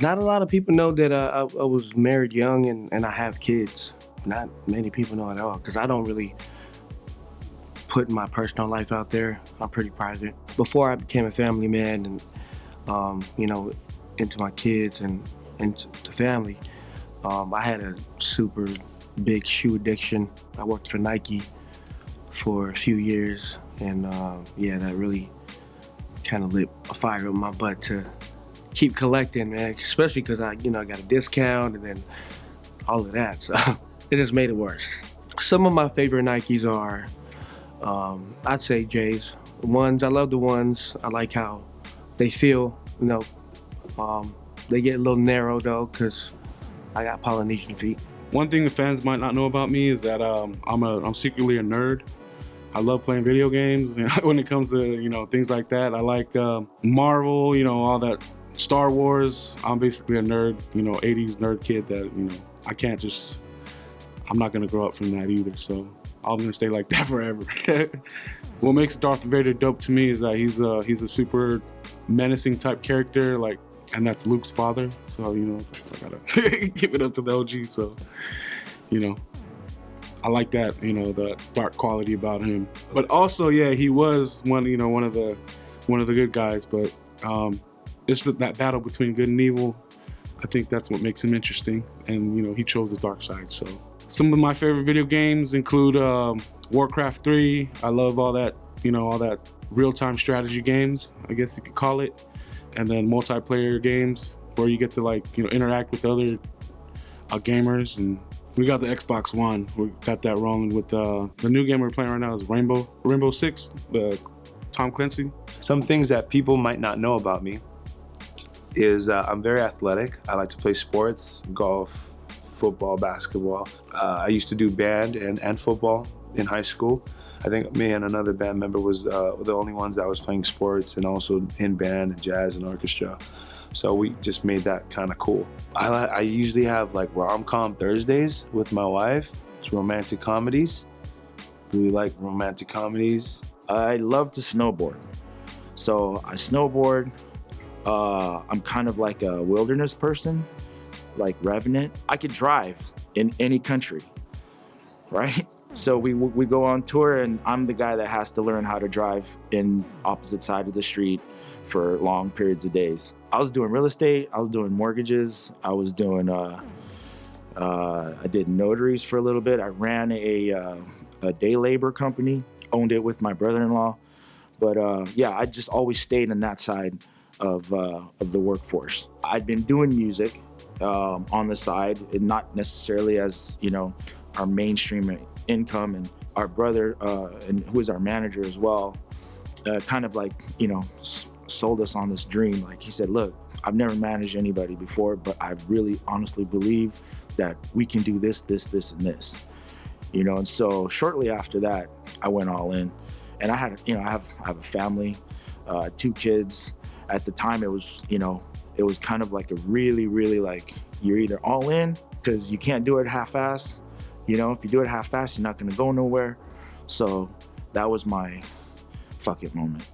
Not a lot of people know that I was married young and I have kids. Not many people know at all because I don't really put my personal life out there. I'm pretty private. Before I became a family man and, into my kids and into the family, I had a super big shoe addiction. I worked for Nike for a few years and that really kind of lit a fire up my butt to keep collecting, man, especially because I got a discount and then all of that. So it just made it worse. Some of my favorite Nikes are, I'd say J's. Ones, I love the ones. I like how they feel, they get a little narrow though, because I got Polynesian feet. One thing the fans might not know about me is that I'm secretly a nerd. I love playing video games. When it comes to things like that, I like Marvel, all that Star Wars. I'm basically a nerd, 80s nerd kid that I'm not gonna grow up from that either. So I'm gonna stay like that forever. What makes Darth Vader dope to me is that he's a super menacing type character, and that's Luke's father. So I gotta give it up to the OG. So I like that, the dark quality about him. But also, yeah, he was one of the good guys. But it's that battle between good and evil. I think that's what makes him interesting. And he chose the dark side. So some of my favorite video games include Warcraft 3. I love all that real-time strategy games, I guess you could call it. And then multiplayer games where you get to interact with other gamers. And we got the Xbox One. We got that rolling with the new game we're playing right now is Rainbow Six, the Tom Clancy. Some things that people might not know about me is I'm very athletic. I like to play sports, golf, football, basketball. I used to do band and football in high school. I think me and another band member was the only ones that was playing sports and also in band and jazz and orchestra. So we just made that kind of cool. I usually have rom-com Thursdays with my wife. It's romantic comedies. Really like romantic comedies. I love to snowboard. So I snowboard. I'm kind of like a wilderness person, like Revenant. I could drive in any country, right? So we go on tour and I'm the guy that has to learn how to drive in opposite side of the street for long periods of days. I was doing real estate, I was doing mortgages, I was doing, I did notaries for a little bit. I ran a day labor company, owned it with my brother-in-law. But I just always stayed in that side of the workforce. I'd been doing music on the side, and not necessarily as, our mainstream income. And our brother, and who is our manager as well, kind of sold us on this dream. He said, look, I've never managed anybody before, but I really honestly believe that we can do this, this, this, and this. And so shortly after that, I went all in. And I had, I have a family, 2 kids. At the time, it was kind of a really, really you're either all in because you can't do it half-ass. If you do it half-ass, you're not gonna go nowhere. So that was my fuck it moment.